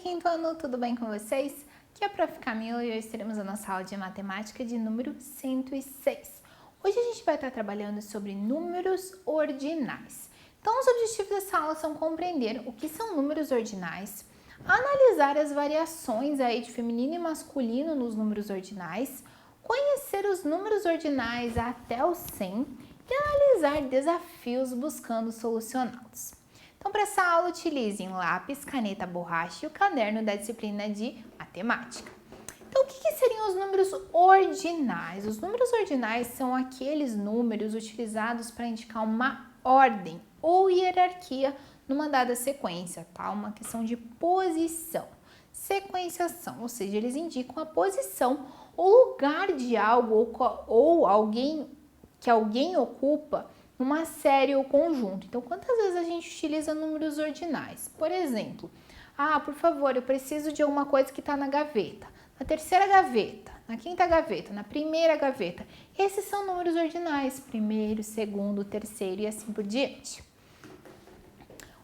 quinto ano, tudo bem com vocês? Aqui é a Prof. Camila e hoje teremos a nossa aula de matemática de número 106. Hoje a gente vai estar trabalhando sobre números ordinais. Então, os objetivos dessa aula são compreender o que são números ordinais, analisar as variações aí de feminino e masculino nos números ordinais, conhecer os números ordinais até o 100 e analisar desafios buscando solucioná-los. Então, para essa aula, utilizem lápis, caneta, borracha e o caderno da disciplina de matemática. Então, o que seriam os números ordinais? Os números ordinais são aqueles números utilizados para indicar uma ordem ou hierarquia numa dada sequência, tá? Uma questão de posição, sequenciação, ou seja, eles indicam a posição ou lugar de algo ou alguém que alguém ocupa numa série ou conjunto. Então, quantas vezes a gente utiliza números ordinais? Por exemplo, por favor, eu preciso de alguma coisa que está na gaveta. Na terceira gaveta, na quinta gaveta, na primeira gaveta. Esses são números ordinais. Primeiro, segundo, terceiro e assim por diante.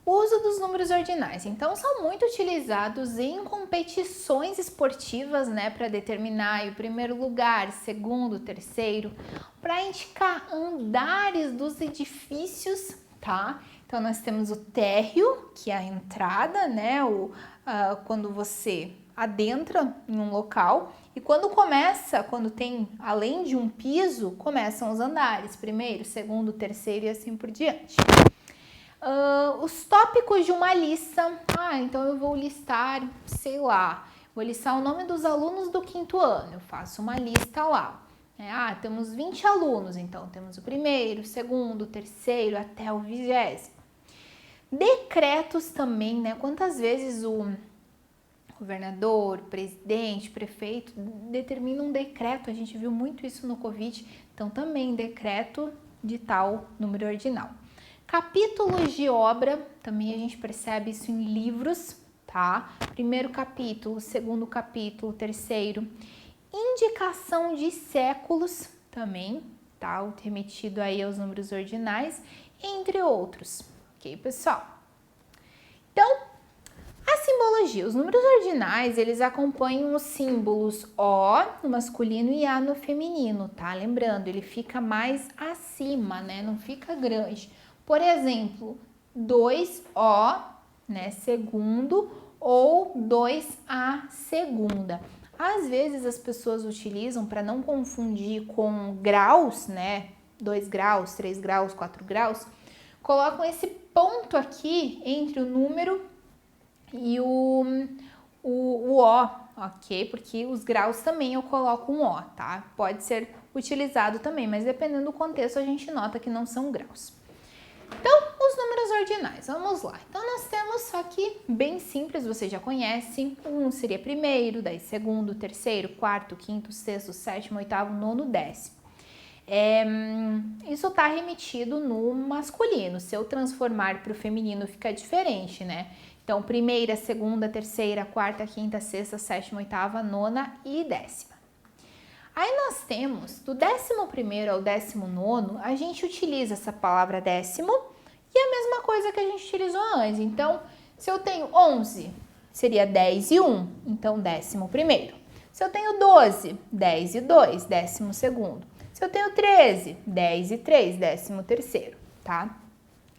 O uso dos números ordinais, então, são muito utilizados em competições esportivas, né, para determinar o primeiro lugar, segundo, terceiro, para indicar andares dos edifícios, tá? Então, nós temos o térreo, que é a entrada, né, quando você adentra em um local, e quando tem, além de um piso, começam os andares, primeiro, segundo, terceiro e assim por diante. Os tópicos de uma lista, então eu vou listar, sei lá, vou listar o nome dos alunos do quinto ano, eu faço uma lista lá. Temos 20 alunos, então temos o primeiro, segundo, terceiro, até o 20º. Decretos também, né? Quantas vezes o governador, presidente, prefeito determina um decreto, a gente viu muito isso no Covid, então também decreto de tal número ordinal. Capítulos de obra, também a gente percebe isso em livros, tá? Primeiro capítulo, segundo capítulo, terceiro. Indicação de séculos, também, tá? Remetido aí aos números ordinais, entre outros. Ok, pessoal? Então, a simbologia. Os números ordinais, eles acompanham os símbolos O no masculino e A no feminino, tá? Lembrando, ele fica mais acima, né? Não fica grande. Por exemplo, 2O, né, segundo, ou 2A segunda. Às vezes as pessoas utilizam, para não confundir com graus, né, 2 graus, 3 graus, 4 graus, colocam esse ponto aqui entre o número e o O, ok? Porque os graus também eu coloco um O, tá? Pode ser utilizado também, mas dependendo do contexto a gente nota que não são graus. Então, os números ordinais, vamos lá. Então, nós temos aqui, bem simples, você já conhece, seria primeiro, daí segundo, terceiro, quarto, quinto, sexto, sétimo, oitavo, nono, décimo. Isso está remetido no masculino, se eu transformar para o feminino fica diferente, né? Então, primeira, segunda, terceira, quarta, quinta, sexta, sétima, oitava, nona e décima. Aí nós temos, do 11º ao 19º, a gente utiliza essa palavra décimo e a mesma coisa que a gente utilizou antes. Então, se eu tenho 11, seria 10 e 1, então 11º. Se eu tenho 12, 10 e 2, 12º. Se eu tenho 13, 10 e 3, 13º, tá?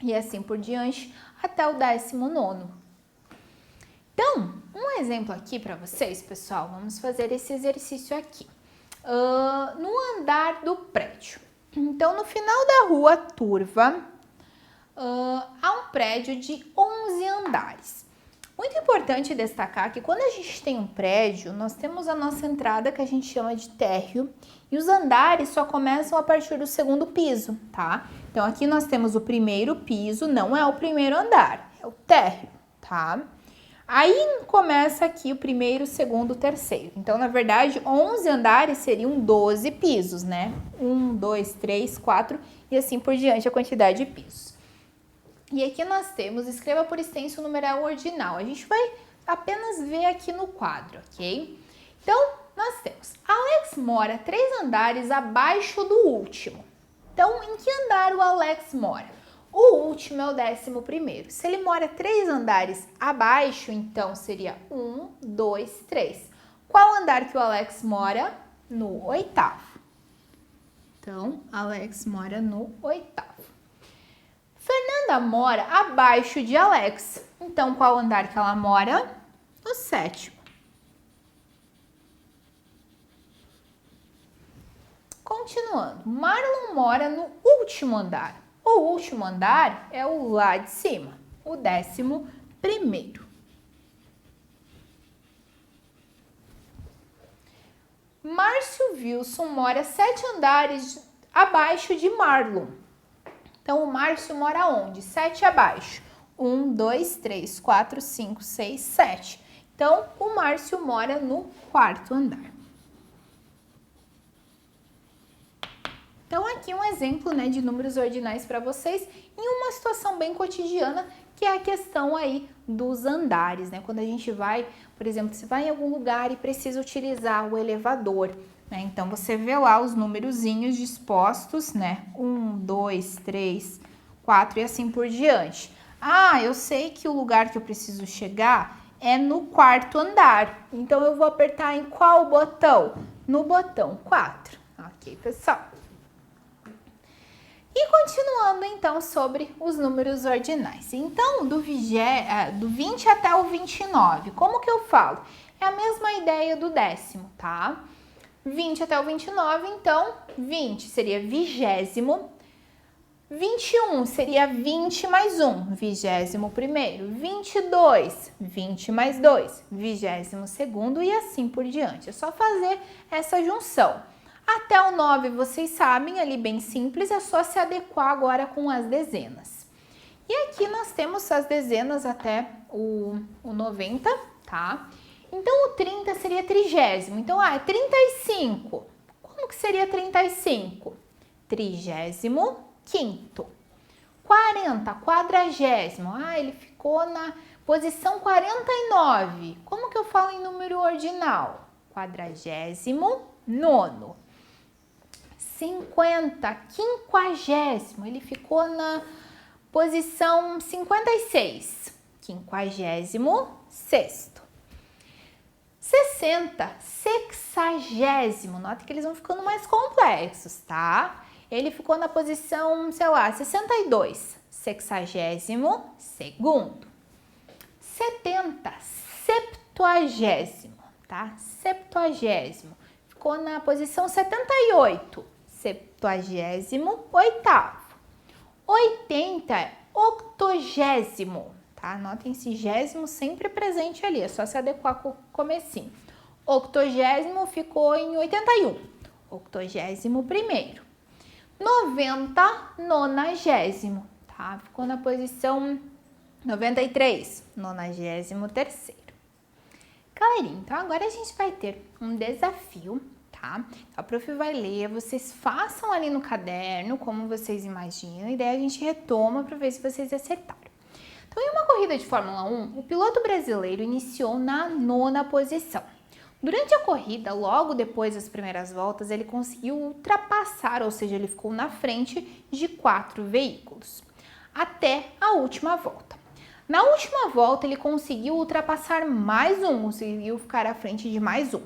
E assim por diante até o 19º. Então, um exemplo aqui para vocês, pessoal, vamos fazer esse exercício aqui. No andar do prédio. Então, no final da rua Turva, há um prédio de 11 andares. Muito importante destacar que quando a gente tem um prédio, nós temos a nossa entrada que a gente chama de térreo e os andares só começam a partir do segundo piso, tá? Então, aqui nós temos o primeiro piso, não é o primeiro andar, é o térreo, tá? Aí começa aqui o primeiro, segundo, terceiro. Então, na verdade, 11 andares seriam 12 pisos, né? 1, 2, 3, 4 e assim por diante a quantidade de pisos. E aqui nós temos, escreva por extenso o numeral ordinal. A gente vai apenas ver aqui no quadro, ok? Então, nós temos, Alex mora 3 andares abaixo do último. Então, em que andar o Alex mora? O último é o 11º. Se ele mora 3 andares abaixo, então seria 1, 2, 3. Qual andar que o Alex mora? No 8º. Então, Alex mora no 8º. Fernanda mora abaixo de Alex. Então, qual andar que ela mora? No 7º. Continuando, Marlon mora no último andar. O último andar é o lá de cima, o 11º. Márcio Wilson mora 7 andares abaixo de Marlon. Então, o Márcio mora onde? 7 abaixo. 1, 2, 3, 4, 5, 6, 7. Então, o Márcio mora no 4º andar. Então, aqui um exemplo, né, de números ordinais para vocês em uma situação bem cotidiana, que é a questão aí dos andares, né? Quando a gente vai, por exemplo, você vai em algum lugar e precisa utilizar o elevador, né? Então, você vê lá os numerozinhos dispostos, né? 1, 2, 3, 4 e assim por diante. Ah, eu sei que o lugar que eu preciso chegar é no 4º andar. Então, eu vou apertar em qual botão? No botão 4. Ok, pessoal? E continuando, então, sobre os números ordinais. Então, do 20 até o 29, como que eu falo? É a mesma ideia do 10º, tá? 20 até o 29, então, 20 seria 20º. 21 seria 20 mais 1, 21º. 22, 20 mais 2, 22º e assim por diante. É só fazer essa junção. Até o 9, vocês sabem, ali bem simples, é só se adequar agora com as dezenas. E aqui nós temos as dezenas até o 90, tá? Então, o 30 seria 30º. Então, é 35. Como que seria 35? 35º. 40, 40º. Ele ficou na posição 49. Como que eu falo em número ordinal? 49º. 50, 50º, ele ficou na posição 56, 56º. 60, 60º, nota que eles vão ficando mais complexos, tá? Ele ficou na posição, sei lá, 62, 62º. 70, 70º, tá? 70º. Ficou na posição 78, 78º. 80 é 80º, tá? Notem esse gésimo sempre presente ali, é só se adequar com o comecinho. 80º ficou em 81, 81º. 90, 90º, tá? Ficou na posição 93, 93º. Galerinha, então agora a gente vai ter um desafio, tá? A prof vai ler, vocês façam ali no caderno como vocês imaginam e daí a gente retoma para ver se vocês acertaram. Então, em uma corrida de Fórmula 1, o piloto brasileiro iniciou na 9ª posição. Durante a corrida, logo depois das primeiras voltas, ele conseguiu ultrapassar, ou seja, ele ficou na frente de 4 veículos, até a última volta. Na última volta, ele conseguiu ultrapassar mais um, conseguiu ficar à frente de mais um.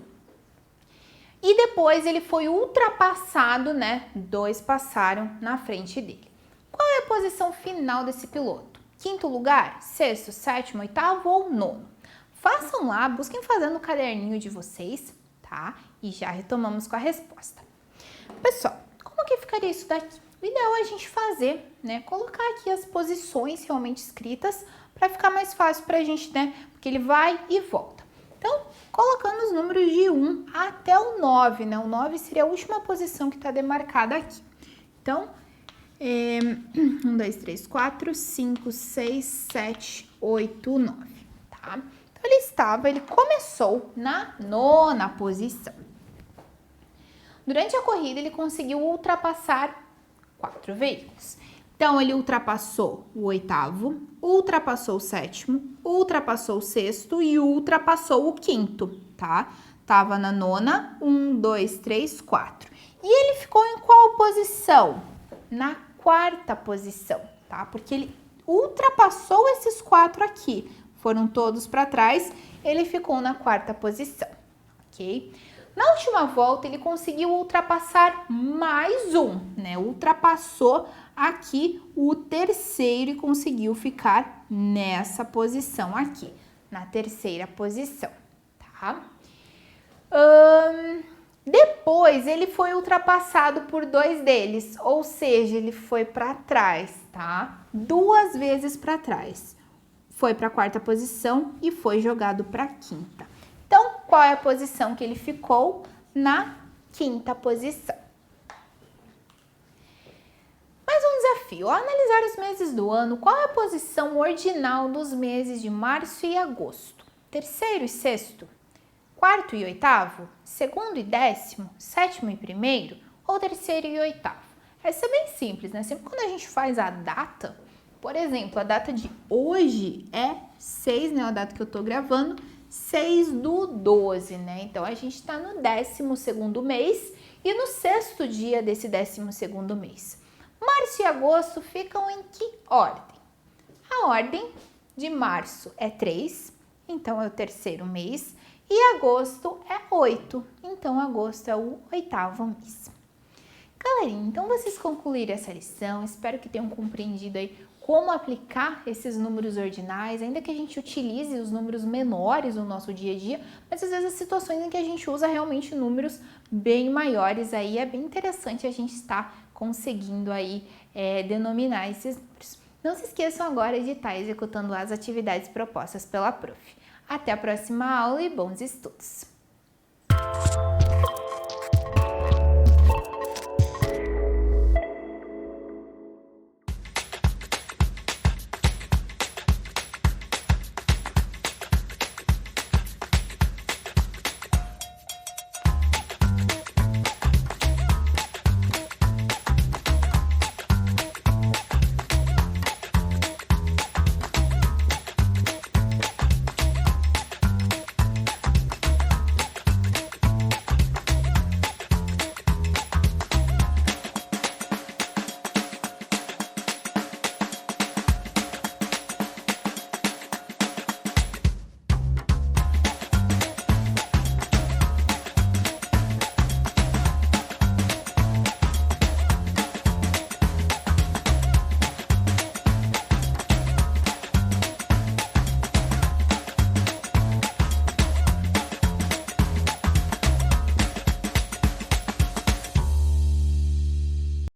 E depois ele foi ultrapassado, né? 2 passaram na frente dele. Qual é a posição final desse piloto? 5º lugar, 6º, 7º, 8º ou 9º? Façam lá, busquem fazer no caderninho de vocês, tá? E já retomamos com a resposta. Pessoal, como que ficaria isso daqui? O ideal é a gente fazer, né? Colocar aqui as posições realmente escritas para ficar mais fácil para a gente, né? Porque ele vai e volta. Então, colocando os números de 1 até o 9, né? O 9 seria a última posição que está demarcada aqui. Então, 1, 2, 3, 4, 5, 6, 7, 8, 9, tá? Então, ele começou na 9ª posição. Durante a corrida, ele conseguiu ultrapassar 4 veículos. Então, ele ultrapassou o 8º, ultrapassou o 7º, ultrapassou o 6º e ultrapassou o 5º, tá? Tava na 9ª, 1, 2, 3, 4. E ele ficou em qual posição? Na quarta posição, tá? Porque ele ultrapassou esses 4 aqui, foram todos para trás, ele ficou na quarta posição, ok? Na última volta, ele conseguiu ultrapassar mais um, né? Ultrapassou aqui o terceiro e conseguiu ficar nessa posição aqui, na terceira posição, tá? Depois, ele foi ultrapassado por 2 deles, ou seja, ele foi para trás, tá? 2 vezes para trás. Foi para a quarta posição e foi jogado para a quinta. Então, qual é a posição que ele ficou? Na quinta posição. Mais um desafio. Ao analisar os meses do ano, qual é a posição ordinal dos meses de março e agosto? Terceiro e sexto? Quarto e oitavo? Segundo e décimo? Sétimo e primeiro? Ou terceiro e oitavo? Essa é bem simples, né? Sempre quando a gente faz a data, por exemplo, a data de hoje é 6, né? A data que eu tô gravando, 6/12, né? Então, a gente tá no 12º mês e no 6º dia desse 12º mês. Março e agosto ficam em que ordem? A ordem de março é 3, então é o terceiro mês, e agosto é 8, então agosto é o 8º mês. Galerinha, então vocês concluíram essa lição, espero que tenham compreendido aí como aplicar esses números ordinais, ainda que a gente utilize os números menores no nosso dia a dia, mas às vezes as situações em que a gente usa realmente números bem maiores, aí é bem interessante a gente estar conseguindo aí denominar esses números. Não se esqueçam agora de estar executando as atividades propostas pela prof. Até a próxima aula e bons estudos!